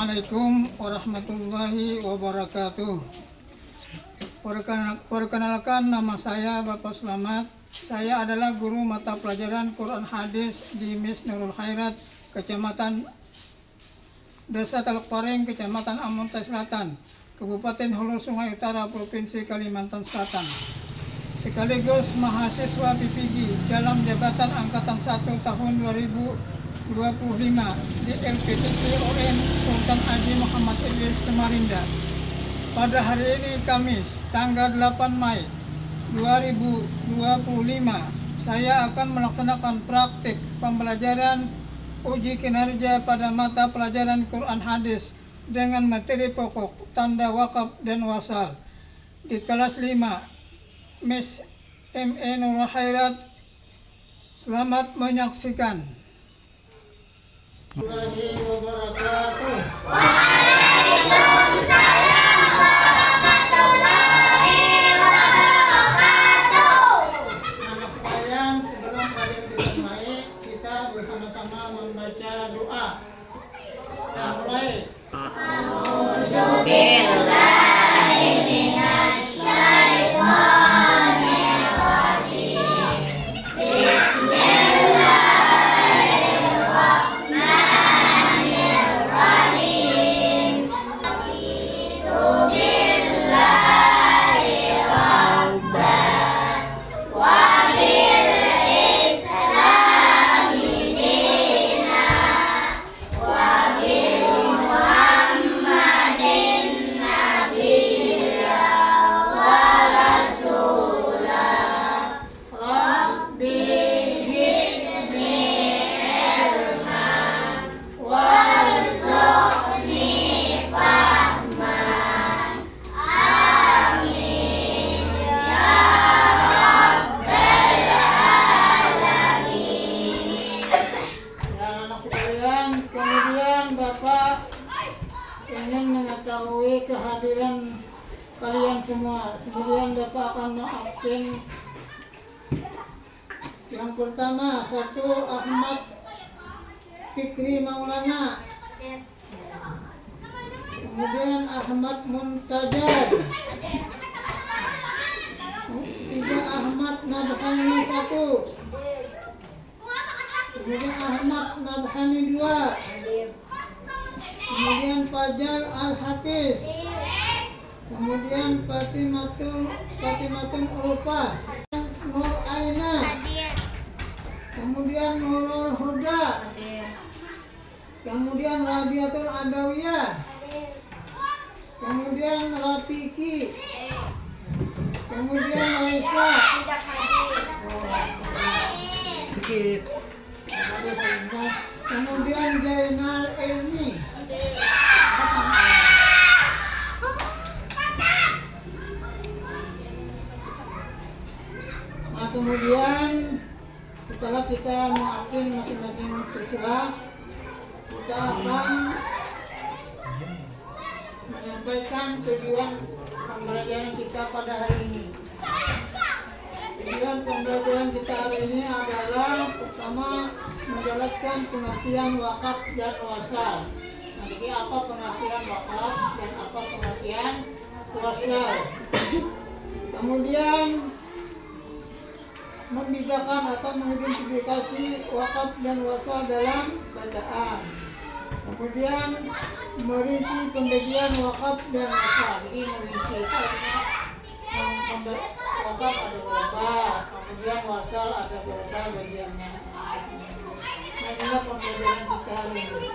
Assalamualaikum warahmatullahi wabarakatuh. Perkenalkan, nama saya Bapak Slamet. Saya adalah guru mata pelajaran Quran Hadis di Mis Nurul Khairat, Kecamatan Desa Teluk Pareng, Kecamatan Amuntai Selatan, Kabupaten Hulu Sungai Utara, Provinsi Kalimantan Selatan. Sekaligus mahasiswa PPG dalam jabatan Angkatan 1 tahun 2025 di LPTT ON Sultan Haji Muhammad Idris Samarinda. Pada hari ini Kamis, tanggal 8 Mei 2025, saya akan melaksanakan praktik pembelajaran uji kinerja pada mata pelajaran Quran Hadis dengan materi pokok tanda wakaf dan wasal di kelas 5 Mis ME Nurul Khairat. Selamat menyaksikan. Waalaikumsalam warahmatullahi wabarakatuh. Anak sekalian, sebelum kalian dimulai, kita bersama-sama membaca doa. Kita mulai. A'udzubillahi minasyaitonir rajim. Bismillahirrahmanirrahim. Raditu billahi rabban wa bil islami dinan wa bi Muhammadin nabiyya wa rasulah. Rabbi zidni ilman warzuqni fahman. Amin ya rabbal alamin. Ya anak sekalian, kemudian Bapak ingin mengetahui kehadiran kalian semua. Kemudian Bapak akan mengabsen. Yang pertama, 1 Ahmad Fikri Maulana. Kemudian Ahmad Muntajar. 3 Ahmad Nabhani 1. Kemudian Ahmad Nabhani 2. Kemudian Fajar Al-Hafiz. Kemudian Fatimatun Ulfa. Nur Aina. Kemudian Nurul Huda. Kemudian Rabiatul Adawiyah. Kemudian Rafiki. Kemudian Raisa. Sedikit. Kemudian Jainal Ilmi. Nah, kemudian setelah kita mengabsen masing-masing siswa, kita akan menyampaikan tujuan pembelajaran kita pada hari ini. Tujuan pembelajaran kita hari ini adalah pertama, menjelaskan pengertian wakaf dan wasal. Nah, jadi apa pengertian wakaf dan apa pengertian wasal. Kemudian membedakan atau mengidentifikasi wakaf dan wasal dalam bacaan. Kemudian merinci pembagian wakaf dan wasal. Jadi merinci wakaf ada berapa, kemudian wasal ada berapa bagiannya. Nah, inilah pembelajaran kita hari ini.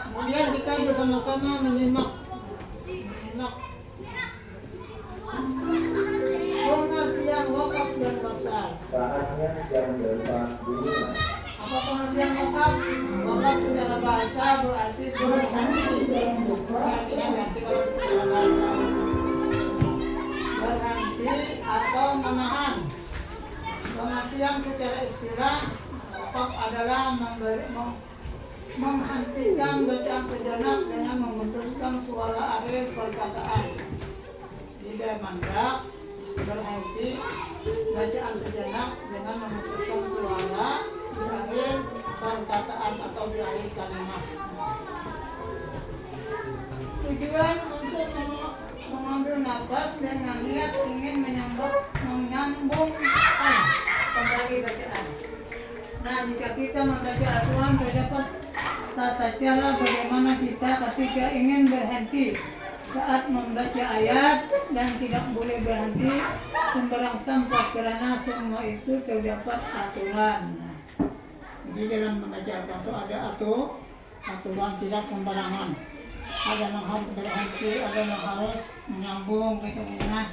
Kemudian kita bersama-sama menyimak pengertian wakaf dan wasal. Apa pengertian wakaf? Wakaf secara bahasa berarti berhenti. Artinya berarti kalau secara bahasa berhenti atau menahan. Pengertian secara istilah, wakaf adalah menghentikan bacaan sejenak dengan memutuskan suara akhir perkataan. Tidak mandak, berhenti bacaan sejenak dengan memutuskan suara di akhir perkataan atau di akhir kalimat. tujuan untuk mengambil nafas dengan niat ingin menyambungkan kembali bacaan. Nah, jika kita membaca Al-Quran terdapat tata cara bagaimana kita ketika ingin berhenti saat membaca ayat dan tidak boleh berhenti sembarang tempat karena semua itu terdapat aturan. Nah, jadi dalam membaca Al-Quran itu ada aturan tidak sembarangan. Ada yang harus berhenti, ada yang harus menyambung gitu nah.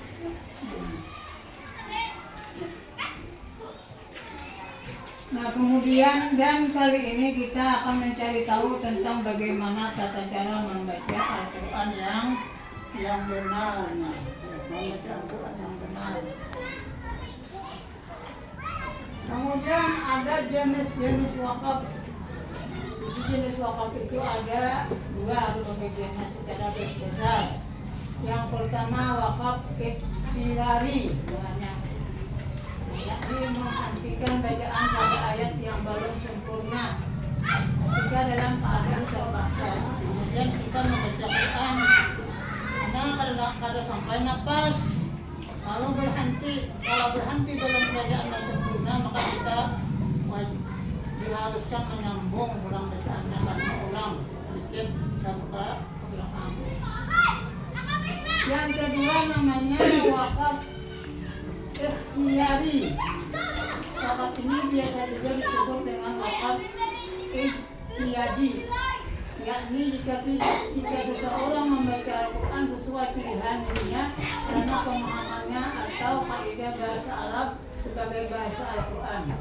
Nah, kemudian dan kali ini kita akan mencari tahu tentang bagaimana tata cara membaca Al-Quran yang benar. Nah, membaca Al-Quran yang benar. Kemudian ada jenis-jenis wakaf. Jenis wakaf itu ada dua pembagiannya secara garis besar. Yang pertama wakaf ikhtiyari, yakni menghentikan bacaan pada ayat yang belum sempurna jika dalam keadaan terpaksa. Kemudian kita membaca Quran karena kalau sampai nafas, kalau berhenti dalam bacaannya sempurna, maka kita diharuskan menyambung ulang bacaannya karena ulang sedikit tanpa ulang. Yang kedua namanya wakaf ikhtiyari. Wakaf ini biasa juga disebut dengan wakaf ikhtiyari, yakni jika seseorang membaca Al-Quran sesuai pilihan dirinya karena pemahamannya atau kaidah bahasa Arab sebagai bahasa Al-Quran.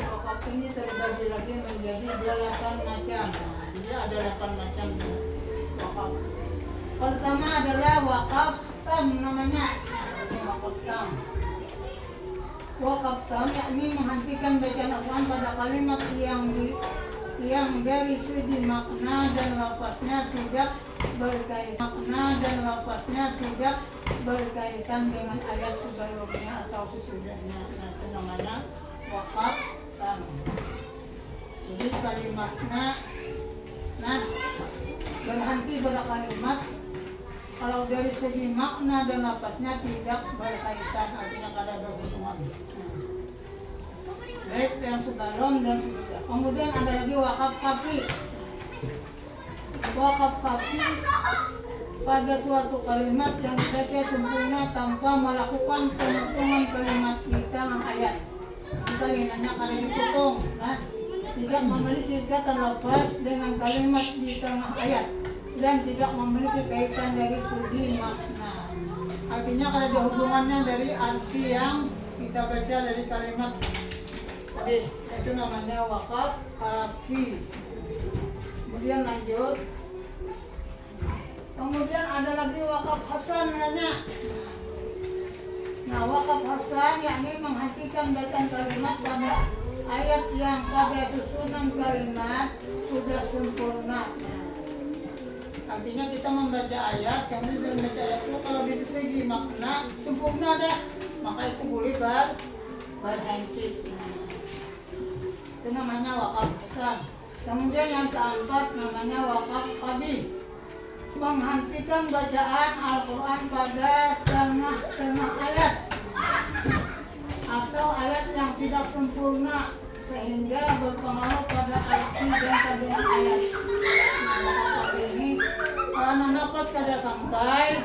Wakaf ini terbagi lagi menjadi 8 macam. Jadi ada 8 macam wakaf. Pertama adalah wakaf tam namanya. Wakaf tam. Wakaf tam yakni menghentikan bacaan Al-Quran pada kalimat yang dari segi makna dan lafaznya tidak berkaitan dengan ayat sebelumnya atau sesudahnya. Nah, itu namanya wakaf tam. Jadi kalimatnya berhenti pada kalimat kalau dari segi makna dan lafaznya tidak berkaitan, artinya kada berhubungan. Baik yang sebelum dan sesudah. Kemudian ada lagi wakaf kafi. Wakaf kafi pada suatu kalimat yang dibaca sempurna tanpa melakukan pemotongan kalimat di tengah ayat. Kita ingatnya kada dipotong, tidak memiliki kata lafaz dengan kalimat di tengah ayat dan tidak memiliki kaitan dari segi makna. Artinya kada ada hubungannya dari arti yang kita baca dari kalimat tadi. Itu namanya wakaf kafi. Kemudian lanjut. Kemudian ada lagi wakaf hasan namanya. Nah, wakaf hasan yakni menghentikan bacaan kalimat pada ayat yang pada susunan kalimat sudah sempurna. Artinya kita membaca ayat, kemudian membaca ayat itu kalau dari segi makna sempurna dah, maka itu boleh berhenti. Itu namanya wakaf hasan. Kemudian yang keempat namanya wakaf qabih. Menghentikan bacaan Al-Quran pada tengah ayat atau ayat yang tidak sempurna sehingga berpengaruh pada arti dan kandungan ayat. Nah, wakaf ini karena nafas kada sampai,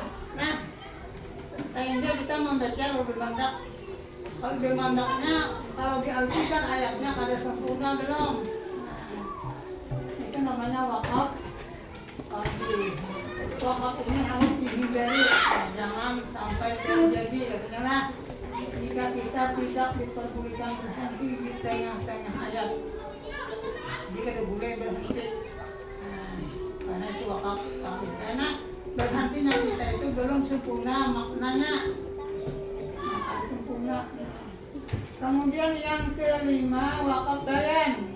sehingga kita membaca bermandak. Kalau bermandaknya, kalau diartikan ayatnya kada sempurna belum. Itu namanya wakaf qabih. Wakaf ini harus dihindari, jangan sampai terjadi. Artinya jika kita tidak diperbolehkan berhenti di tengah-tengah ayat, jika tidak boleh berhenti, karena itu wakaf qabih. Karena berhentinya kita itu belum sempurna maknanya, sempurna. Kemudian yang kelima wakaf bayan.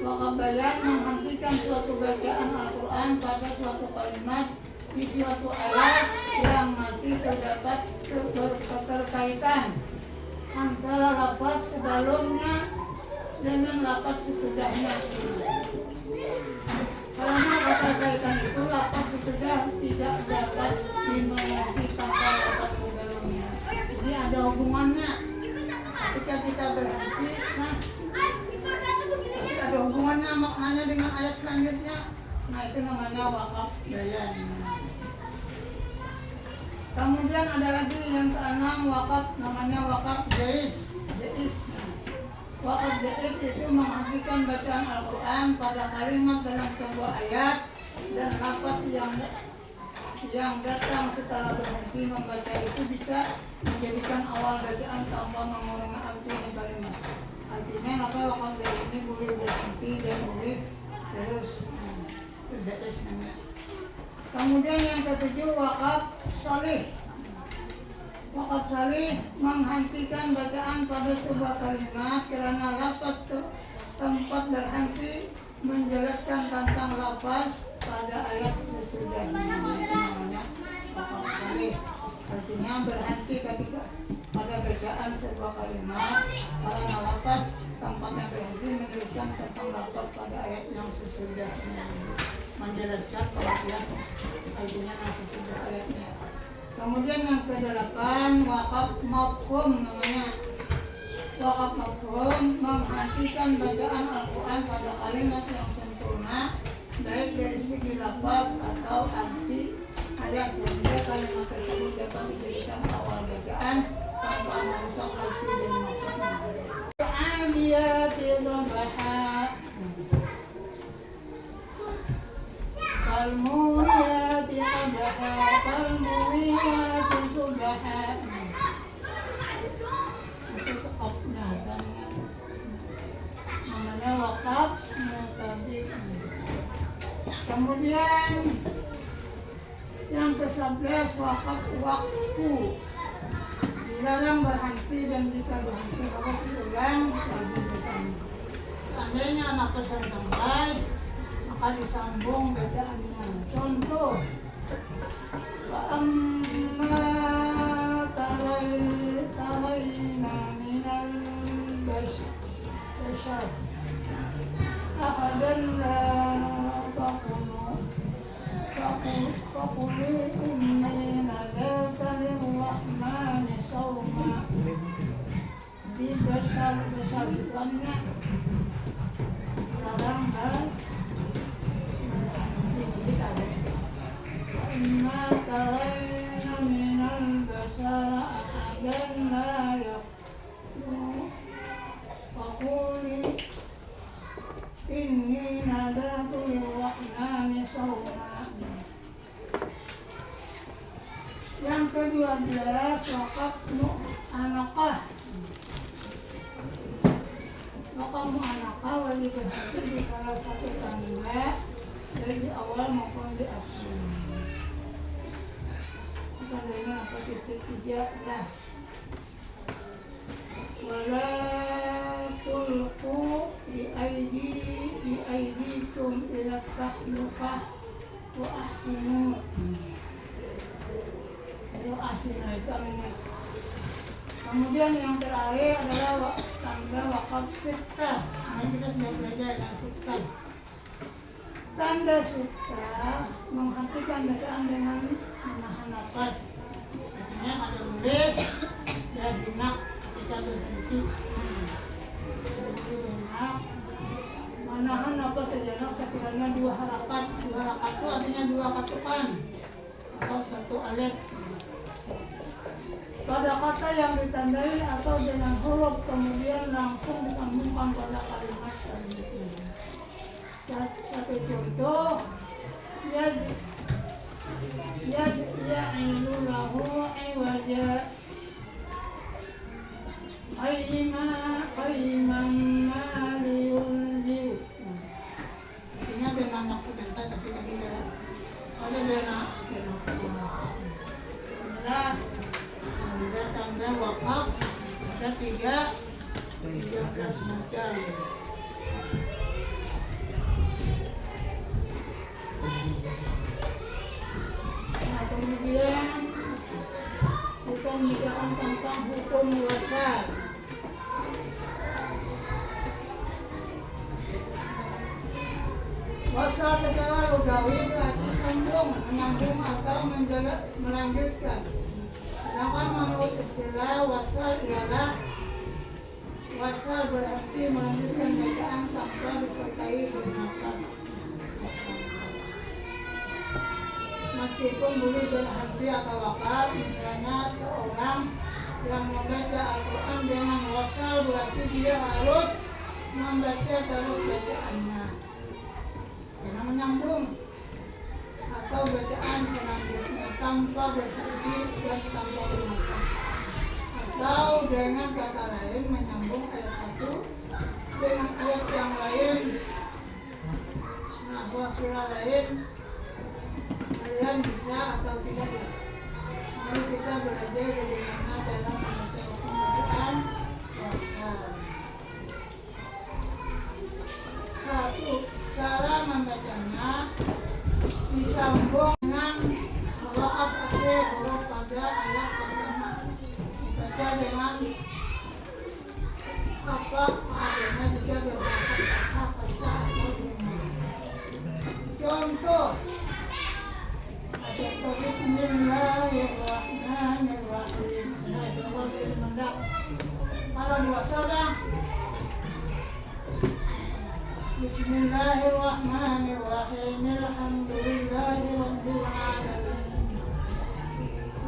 Wakaf bayan menghentikan suatu bacaan Al-Quran pada suatu kalimat di suatu ayat yang masih terdapat keterkaitan antara lafaz sebelumnya dengan lafaz sesudahnya. Karena kata kaitan itu lapas sesudah tidak dapat dimengerti tanpa lapas sebelumnya. Ini ada hubungannya. Ketika kita berhenti, nah, tapi ada hubungannya maknanya dengan ayat selanjutnya. Nah itu namanya wakaf bayan. Kemudian ada lagi yang keenam wakaf, namanya wakaf jais. Wakaf jais itu menghentikan bacaan Al-Quran pada kalimat dalam sebuah ayat dan lafaz yang datang setelah berhenti membaca itu bisa menjadikan awal bacaan tanpa mengurangi arti kalimat. Artinya maka wakaf jais ini boleh berhenti dan boleh terus. Jais namanya. Kemudian yang ketujuh wakaf salih. Wakaf salih menghentikan bacaan pada sebuah kalimat karena lafaz tempat berhenti menjelaskan tentang lafaz pada ayat sesudahnya. Namanya wakaf salih. Artinya berhenti ketika pada bacaan sebuah kalimat karena lafaz tempatnya berhenti menjelaskan tentang lafaz pada ayat yang sesudahnya. Menjelaskan pengertian artinya sesudah ayatnya. Kemudian yang ke-8 wakaf mafhum namanya. Wakaf mafhum menghentikan bacaan Al-Quran pada kalimat yang sempurna baik dari segi lafaz atau arti ayat sehingga kalimat tersebut dapat dijadikan awal bacaan tanpa merusak arti dan maksudnya. Al-Adiyati dhabaha Al-Muriyati qadaha Al-Muriyati subaha. Itu wakafnya kan, namanya wakaf mutabik. Kemudian yang ke-11 wakaf waktu. Dilarang berhenti dan jika berhenti maka diulang lagi bertambah. Seandainya nafas sampai maka disambung bacaannya. Contoh, wa amma talayna minal bashar ahadan la faqulu inni nadartu lirrahmani sawma. Di besar sebenarnya larang hal inna talayna minal basara ahadan la yaqulu faquli inni nadartu lirrahmani sawma. Yang ke-12 wakaf mu'anaqah. Wakaf mu'anaqah wajib berhenti di salah satu tanda dari di awal maupun di akhir. Tandanya apa? Titik 3 lah. Wala tulqu bi aidikum ila tahlukah wa ahsinu. Itu ahsinu itu aminnya. Kemudian yang terakhir adalah tanda wakaf sittah. Nah, kita sudah belajar yang sittah. Tanda sittah menghentikan bacaan dengan menahan nafas. Artinya ada murid dan jinak ketika berhenti. Menahan nafas sejenak sekiranya 2 harakat. 2 harakat itu artinya 2 katukan atau 1 alif. Pada kata yang ditandai atau dengan huruf kemudian langsung disambungkan pada kalimat selanjutnya. Satu contoh, ya'ilu lahu iwaja qayyiman maliyulziu. Artinya dengan maksudnya tapi tadi ada benar. Ada tanda wakaf, ada 13 macam. Nah, kemudian kita membicarakan tentang hukum wasal. Wasal secara lugawi berarti sambung, menyambung atau melanjutkan. Sedangkan menurut istilah wasal ialah wasal berarti melanjutkan bacaan tanpa disertai bernafas. Meskipun boleh berhenti atau wakaf, misalnya seorang yang membaca Al-Quran dengan wasal berarti dia harus membaca terus bacaannya karena menyambung atau bacaan selanjutnya tanpa berhenti dan tanpa bernafas, atau dengan kata lain menyambung ayat 1 dengan ayat yang lain. Nah, kira lain kalian bisa atau tidak ya. Mari kita belajar bagaimana cara membaca hukum bacaan wasal. 1. Cara membacanya disambung dengan qiraat akhir huruf pada ayat pertama. Dibaca dengan apa adanya jika berbakat kata atau bunyi. Contoh ada Bismillahirrahmanirrahim. Nah, itu kalau mendak. Kalau diwasal dah. Bismillahirrahmanirrahim. Alhamdulillahirabbil alamin.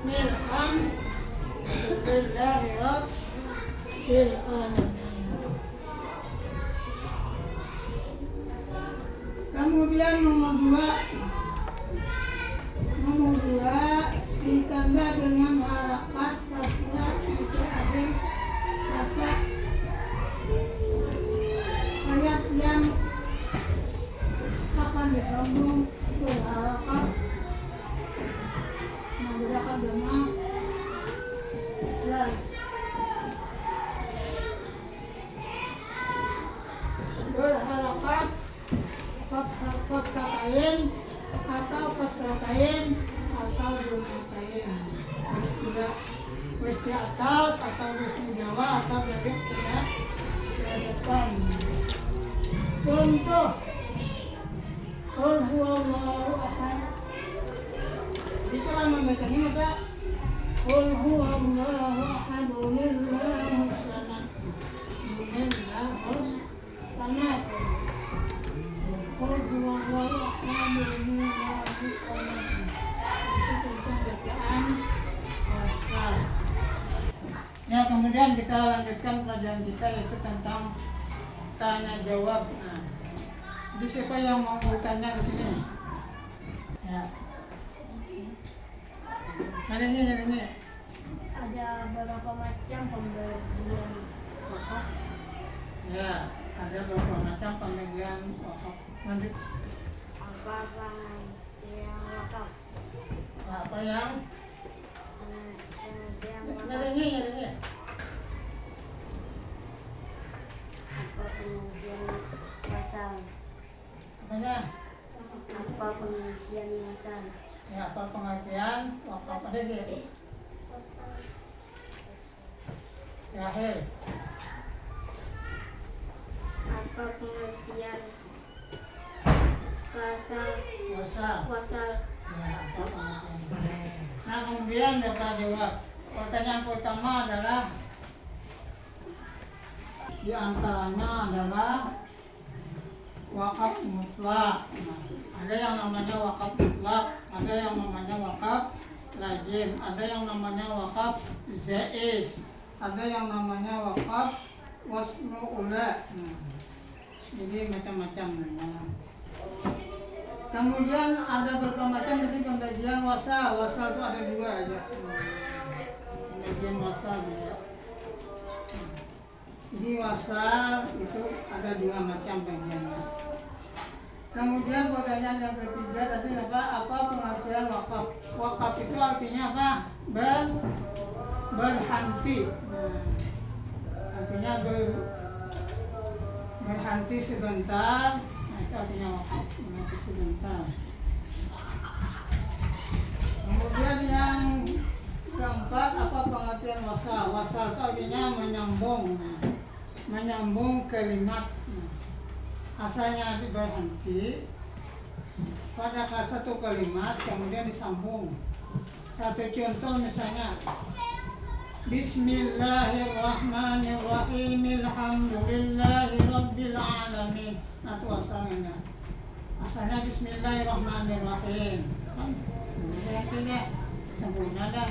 Alhamdulillahirabbil alamin. Kemudian nomor 2 ditambah dengan harakat kasrah jika ada kata ayat yang akan disambung berharakat menggunakan dengan rai. Berharakat harkat katain atau kasratain atau berkatain, garis di atas atau garis di bawah atau garis di depan. Contoh Qul huwallahu ahad. Itu kan membacanya apa? Qul huwallahu ahad, Allahus samad. Allahus samad. Qul huwallahu ahad, Allahus samad. Itu tentang bacaan wasal. Ya, kemudian kita lanjutkan pelajaran kita yaitu tentang tanya jawab. Nah, jadi siapa yang mau bertanya di sini? Ya. Ini. Ada beberapa macam pembagian wakaf. Ya, ada beberapa macam pembagian wakaf. Lanjut. Apa yang wakaf? Apa yang? Ini. Apa pengertian wasal? Apanya? Apa pengertian wasal? Ya, apa pengertian wakaf? Ada di akhir. Apa pengertian wasal? Wasal. Ya, apa pengertian? Nah, kemudian dapat jawab. Pertanyaan pertama adalah di antaranya adalah wakaf mutlak. Nah, ada yang namanya wakaf mutlak, ada yang namanya wakaf lazim, ada yang namanya wakaf zaiz, ada yang namanya wakaf wasnu ula. Nah, jadi macam-macam namanya. Kemudian ada berapa macam tadi pembagian wasal. Wasal itu ada 2 aja. Pembagian wasal juga. Jadi wasal itu ada 2 macam bagiannya. Kemudian pertanyaan yang ketiga tadi apa pengertian wakaf? Wakaf itu artinya apa? Berhenti. Nah, artinya berhenti sebentar. Nah, itu artinya wakaf, berhenti sebentar. Kemudian yang keempat, apa pengertian wasal? Wasal itu artinya menyambung. Nah, menyambung kalimat. Nah, asalnya berhenti, pada satu kalimat kemudian disambung. Satu contoh misalnya, Bismillahirrahmanirrahim, alhamdulillahi rabbil alamin. Nah itu asalnya. Asalnya Bismillahirrahmanirrahim. Tidak sempurna dah.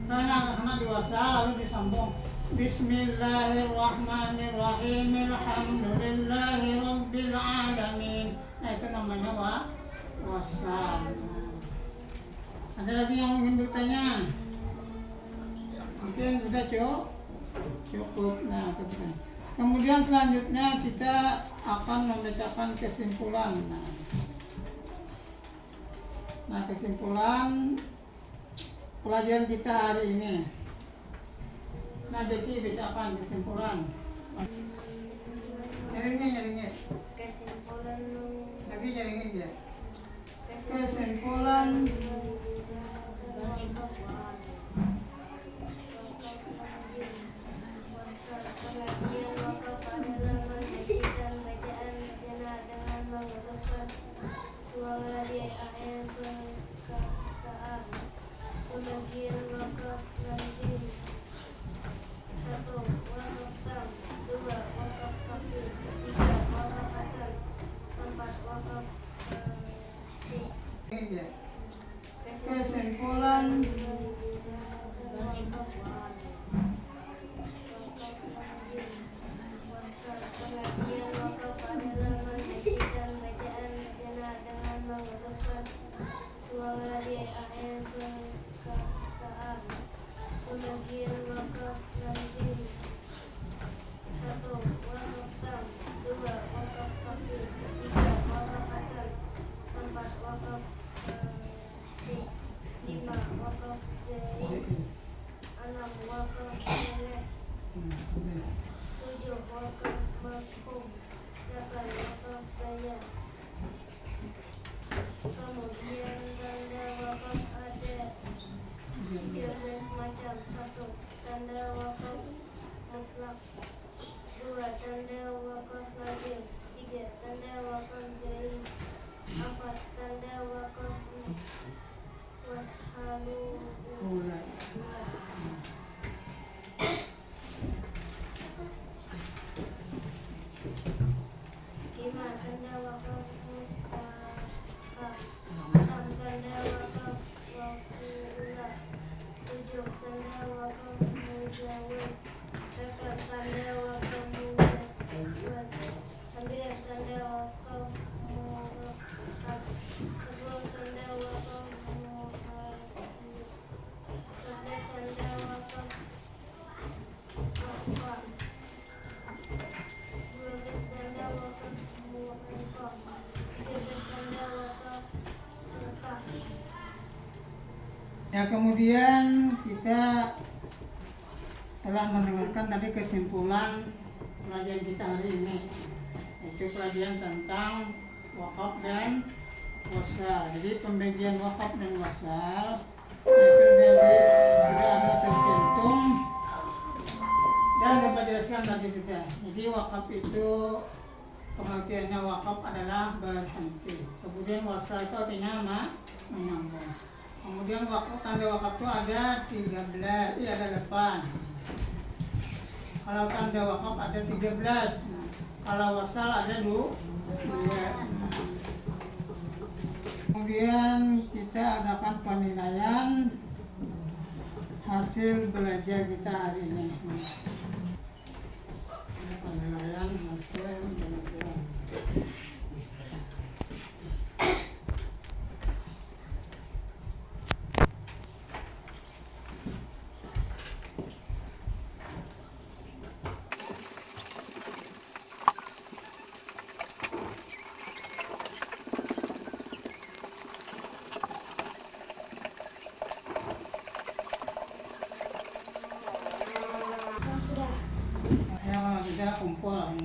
Karena diwasal lalu disambung. Bismillahirrahmanirrahim, alhamdulillahi rabbil alamin. Nah itu namanya wasal. Ada lagi yang ingin bertanya? Mungkin sudah cukup. Nah, kemudian selanjutnya kita akan membacakan kesimpulan. Nah, kesimpulan pelajaran kita hari ini. Nah, jadi bacakan kesimpulan. Nyaringin. Kesimpulan Lagi nyaringin ya. Kesimpulan kesimpulan kemudian tanda wakaf ada 13 macam. 1. Tanda wakaf mutlak. 2. Tanda wakaf lazim. 3. Tanda wakaf jaiz. 4. Tanda wakaf washalu. 5. Tanda wakaf mustaqab. 6. Tanda wakaf wafulah. 7. Tanda wakaf mujawab. 8. Tanda wakaf mujawab. 9. Tanda wakaf murakkab. 10. Tanda wakaf muharram. 11. Tanda wakaf mahfar. 12. Tanda wakaf muharram. 13. Tanda wakaf serkah. ya, kemudian kita telah mendengarkan tadi kesimpulan pelajaran kita hari ini, yaitu pelajaran tentang wakaf dan wasal. Jadi pembagian wakaf dan wasal itu sudah ada tercantum dan dapat jelaskan tadi juga. Jadi wakaf itu pengertiannya wakaf adalah berhenti. Kemudian wasal itu artinya menyambung. Kemudian tanda wakaf itu ada 13, ada 8. Kalau tanda wakaf ada 13. Nah, kalau wasal ada 2. Kemudian kita adakan penilaian hasil belajar kita hari ini. Penilaian hasil belajar. Ya, sudah kumpul.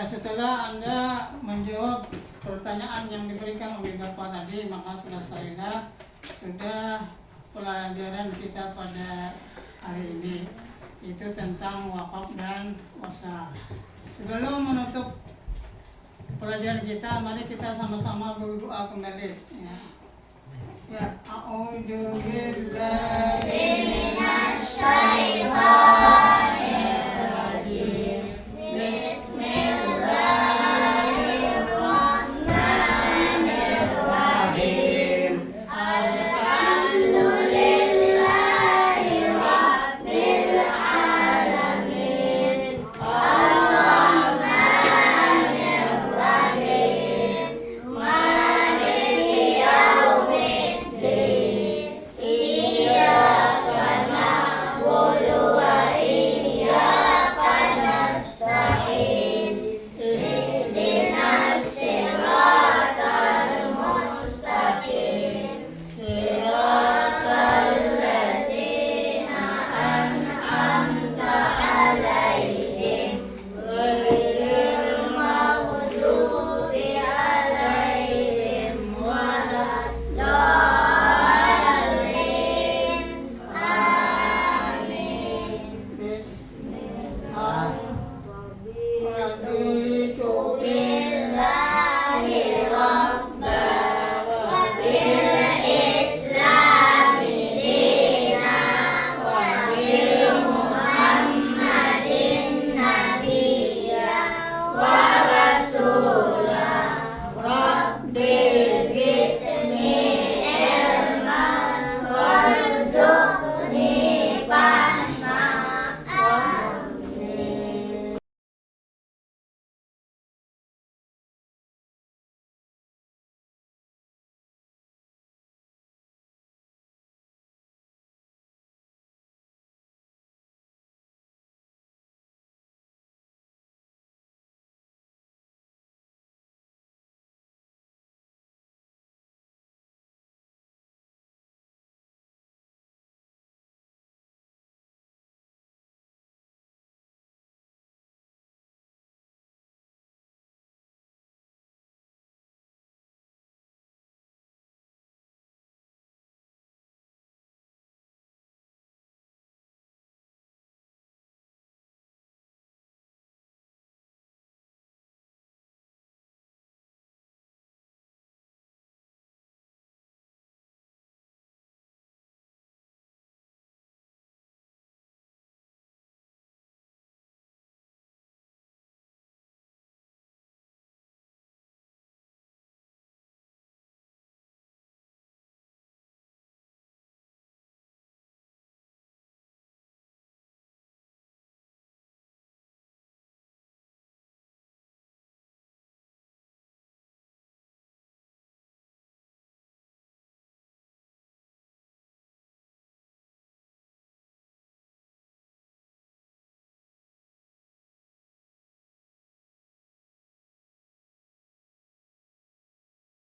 Setelah Anda menjawab pertanyaan yang diberikan oleh Bapak tadi, maka selesailah sudah pelajaran kita pada hari ini, itu tentang wakaf dan wasal. Sebelum menutup pelajaran kita. Mari kita sama-sama berdoa kembali. Ya. Ya, a'udzu billahi